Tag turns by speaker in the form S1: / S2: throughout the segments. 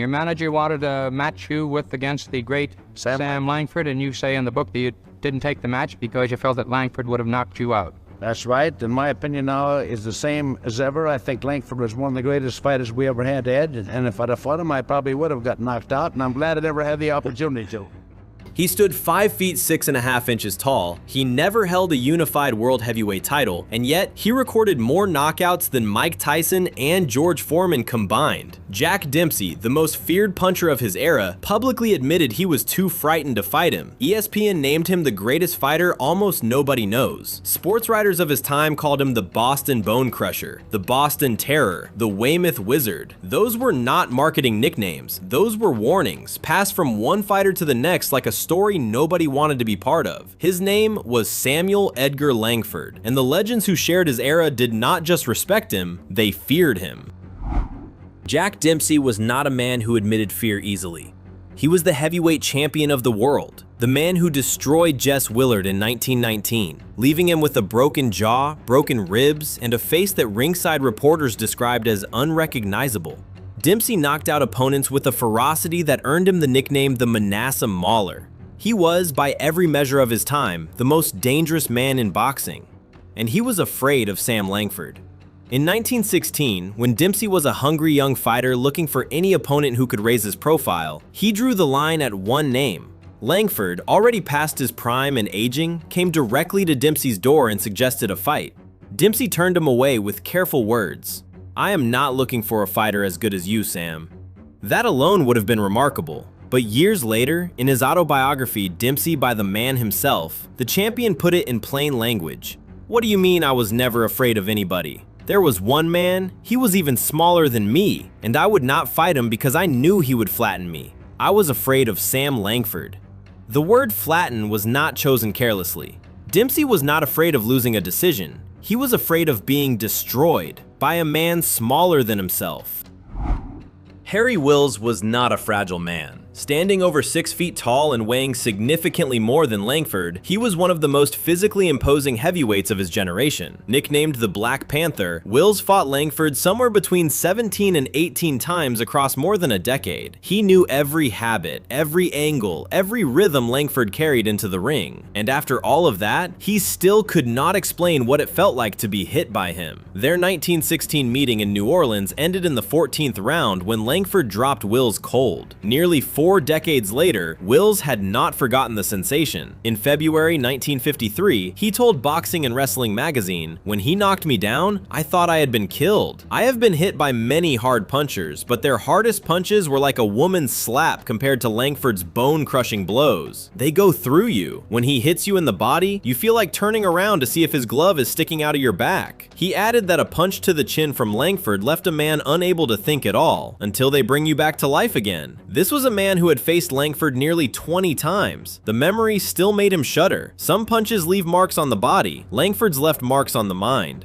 S1: Your manager wanted to match you against the great Sam Langford, and you say in the book that you didn't take the match because you felt that Langford would have knocked you out.
S2: That's right. And my opinion now is the same as ever. I think Langford was one of the greatest fighters we ever had, Ed. And if I'd have fought him, I probably would have got knocked out. And I'm glad I never had the opportunity to.
S3: He stood 5 feet 6.5 inches tall, he never held a unified world heavyweight title, and yet he recorded more knockouts than Mike Tyson and George Foreman combined. Jack Dempsey, the most feared puncher of his era, publicly admitted he was too frightened to fight him. ESPN named him the greatest fighter almost nobody knows. Sports writers of his time called him the Boston Bone Crusher, the Boston Terror, the Weymouth Wizard. Those were not marketing nicknames, those were warnings, passed from one fighter to the next like a story nobody wanted to be part of. His name was Samuel Edgar Langford, and the legends who shared his era did not just respect him, they feared him. Jack Dempsey was not a man who admitted fear easily. He was the heavyweight champion of the world, the man who destroyed Jess Willard in 1919, leaving him with a broken jaw, broken ribs, and a face that ringside reporters described as unrecognizable. Dempsey knocked out opponents with a ferocity that earned him the nickname the Manasseh Mauler. He was, by every measure of his time, the most dangerous man in boxing, and he was afraid of Sam Langford. In 1916, when Dempsey was a hungry young fighter looking for any opponent who could raise his profile, he drew the line at one name. Langford, already past his prime and aging, came directly to Dempsey's door and suggested a fight. Dempsey turned him away with careful words. "I am not looking for a fighter as good as you, Sam." That alone would have been remarkable. But years later, in his autobiography, Dempsey by the Man himself, the champion put it in plain language. "What do you mean I was never afraid of anybody? There was one man, he was even smaller than me, and I would not fight him because I knew he would flatten me. I was afraid of Sam Langford." The word flatten was not chosen carelessly. Dempsey was not afraid of losing a decision. He was afraid of being destroyed by a man smaller than himself. Harry Wills was not a fragile man. Standing over 6 feet tall and weighing significantly more than Langford, he was one of the most physically imposing heavyweights of his generation. Nicknamed the Black Panther, Wills fought Langford somewhere between 17 and 18 times across more than a decade. He knew every habit, every angle, every rhythm Langford carried into the ring. And after all of that, he still could not explain what it felt like to be hit by him. Their 1916 meeting in New Orleans ended in the 14th round when Langford dropped Wills cold. Nearly 4 decades later, Wills had not forgotten the sensation. In February 1953, he told Boxing and Wrestling magazine, "When he knocked me down, I thought I had been killed. I have been hit by many hard punchers, but their hardest punches were like a woman's slap compared to Langford's bone-crushing blows. They go through you. When he hits you in the body, you feel like turning around to see if his glove is sticking out of your back." He added that a punch to the chin from Langford left a man unable to think at all, until they bring you back to life again. This was a man who had faced Langford nearly 20 times. The memory still made him shudder. Some punches leave marks on the body. Langford's left marks on the mind.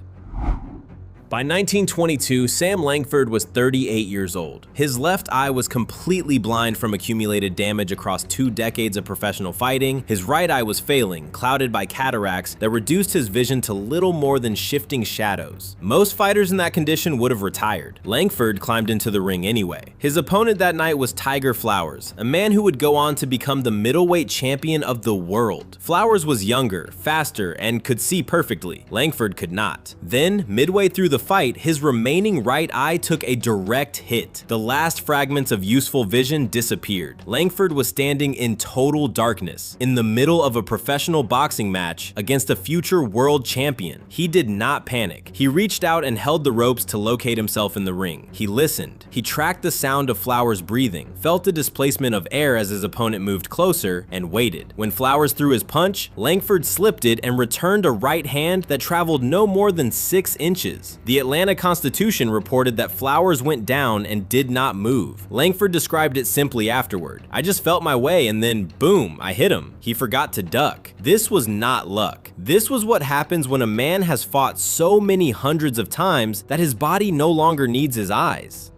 S3: By 1922, Sam Langford was 38 years old. His left eye was completely blind from accumulated damage across 2 decades of professional fighting. His right eye was failing, clouded by cataracts that reduced his vision to little more than shifting shadows. Most fighters in that condition would have retired. Langford climbed into the ring anyway. His opponent that night was Tiger Flowers, a man who would go on to become the middleweight champion of the world. Flowers was younger, faster, and could see perfectly. Langford could not. Then, midway through the fight, his remaining right eye took a direct hit. The last fragments of useful vision disappeared. Langford was standing in total darkness, in the middle of a professional boxing match against a future world champion. He did not panic. He reached out and held the ropes to locate himself in the ring. He listened. He tracked the sound of Flowers' breathing, felt the displacement of air as his opponent moved closer, and waited. When Flowers threw his punch, Langford slipped it and returned a right hand that traveled no more than 6 inches. The Atlanta Constitution reported that Flowers went down and did not move. Langford described it simply afterward. "I just felt my way and then boom, I hit him. He forgot to duck." This was not luck. This was what happens when a man has fought so many hundreds of times that his body no longer needs his eyes.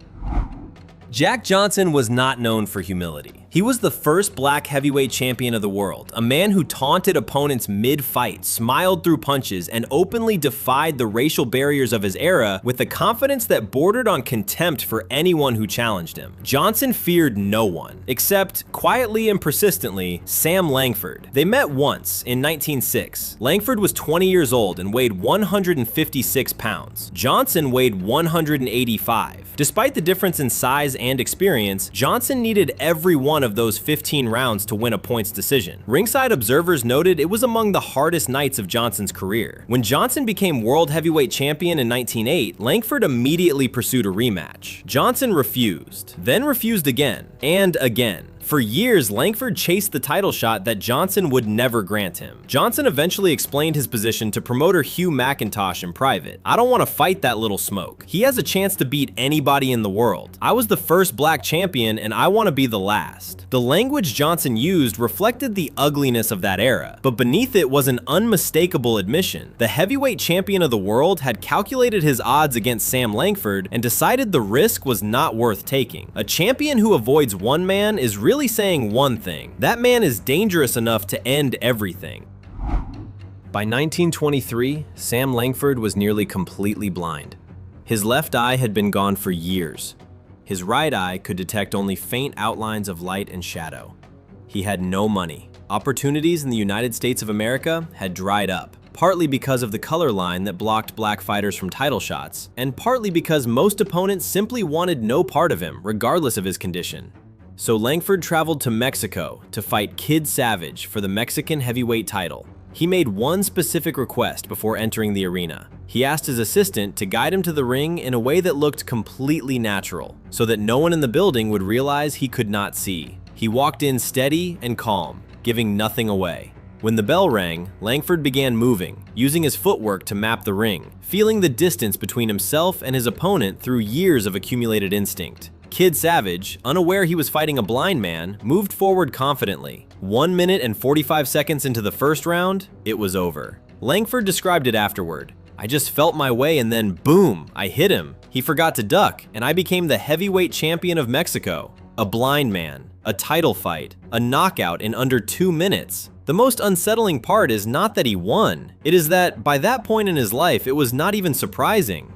S3: Jack Johnson was not known for humility. He was the first black heavyweight champion of the world, a man who taunted opponents mid-fight, smiled through punches, and openly defied the racial barriers of his era with a confidence that bordered on contempt for anyone who challenged him. Johnson feared no one, except, quietly and persistently, Sam Langford. They met once, in 1906. Langford was 20 years old and weighed 156 pounds. Johnson weighed 185. Despite the difference in size and experience, Johnson needed every one of those 15 rounds to win a points decision. Ringside observers noted it was among the hardest nights of Johnson's career. When Johnson became world heavyweight champion in 1908, Langford immediately pursued a rematch. Johnson refused, then refused again, and again. For years, Langford chased the title shot that Johnson would never grant him. Johnson eventually explained his position to promoter Hugh McIntosh in private. "I don't want to fight that little smoke. He has a chance to beat anybody in the world. I was the first black champion and I want to be the last." The language Johnson used reflected the ugliness of that era, but beneath it was an unmistakable admission. The heavyweight champion of the world had calculated his odds against Sam Langford and decided the risk was not worth taking. A champion who avoids one man is really saying one thing: that man is dangerous enough to end everything. By 1923, Sam Langford was nearly completely blind. His left eye had been gone for years. His right eye could detect only faint outlines of light and shadow. He had no money. Opportunities in the United States of America had dried up, partly because of the color line that blocked black fighters from title shots, and partly because most opponents simply wanted no part of him, regardless of his condition. So Langford traveled to Mexico to fight Kid Savage for the Mexican heavyweight title. He made one specific request before entering the arena. He asked his assistant to guide him to the ring in a way that looked completely natural, so that no one in the building would realize he could not see. He walked in steady and calm, giving nothing away. When the bell rang, Langford began moving, using his footwork to map the ring, feeling the distance between himself and his opponent through years of accumulated instinct. Kid Savage, unaware he was fighting a blind man, moved forward confidently. 1 minute and 45 seconds into the first round, it was over. Langford described it afterward. "I just felt my way and then boom, I hit him. He forgot to duck, and I became the heavyweight champion of Mexico. A blind man, a title fight, a knockout in under 2 minutes. The most unsettling part is not that he won. It is that, by that point in his life, it was not even surprising."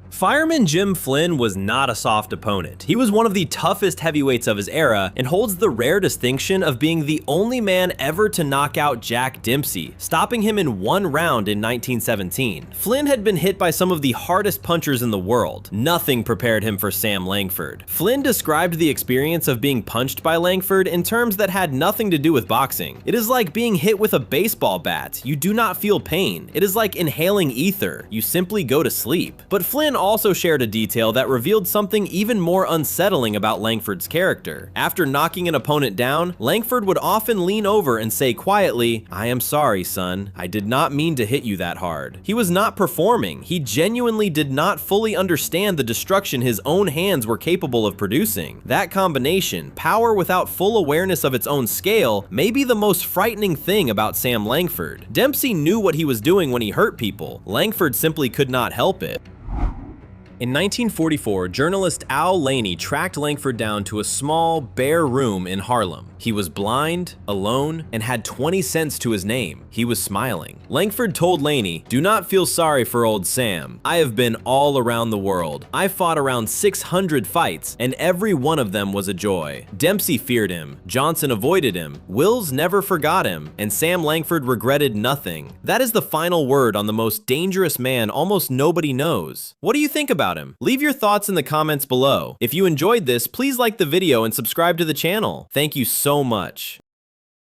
S3: Fireman Jim Flynn was not a soft opponent. He was one of the toughest heavyweights of his era and holds the rare distinction of being the only man ever to knock out Jack Dempsey, stopping him in 1 round in 1917. Flynn had been hit by some of the hardest punchers in the world. Nothing prepared him for Sam Langford. Flynn described the experience of being punched by Langford in terms that had nothing to do with boxing. "It is like being hit with a baseball bat. You do not feel pain. It is like inhaling ether. You simply go to sleep." But Flynn also shared a detail that revealed something even more unsettling about Langford's character. After knocking an opponent down, Langford would often lean over and say quietly, "I am sorry, son. I did not mean to hit you that hard." He was not performing. He genuinely did not fully understand the destruction his own hands were capable of producing. That combination, power without full awareness of its own scale, may be the most frightening thing about Sam Langford. Dempsey knew what he was doing when he hurt people. Langford simply could not help it. In 1944, journalist Al Laney tracked Langford down to a small, bare room in Harlem. He was blind, alone, and had 20 cents to his name. He was smiling. Langford told Laney, "Do not feel sorry for old Sam. I have been all around the world. I fought around 600 fights, and every one of them was a joy. Dempsey feared him, Johnson avoided him, Wills never forgot him, and Sam Langford regretted nothing." That is the final word on the most dangerous man almost nobody knows. What do you think about him? Leave your thoughts in the comments below. If you enjoyed this, please like the video and subscribe to the channel. Thank you so much.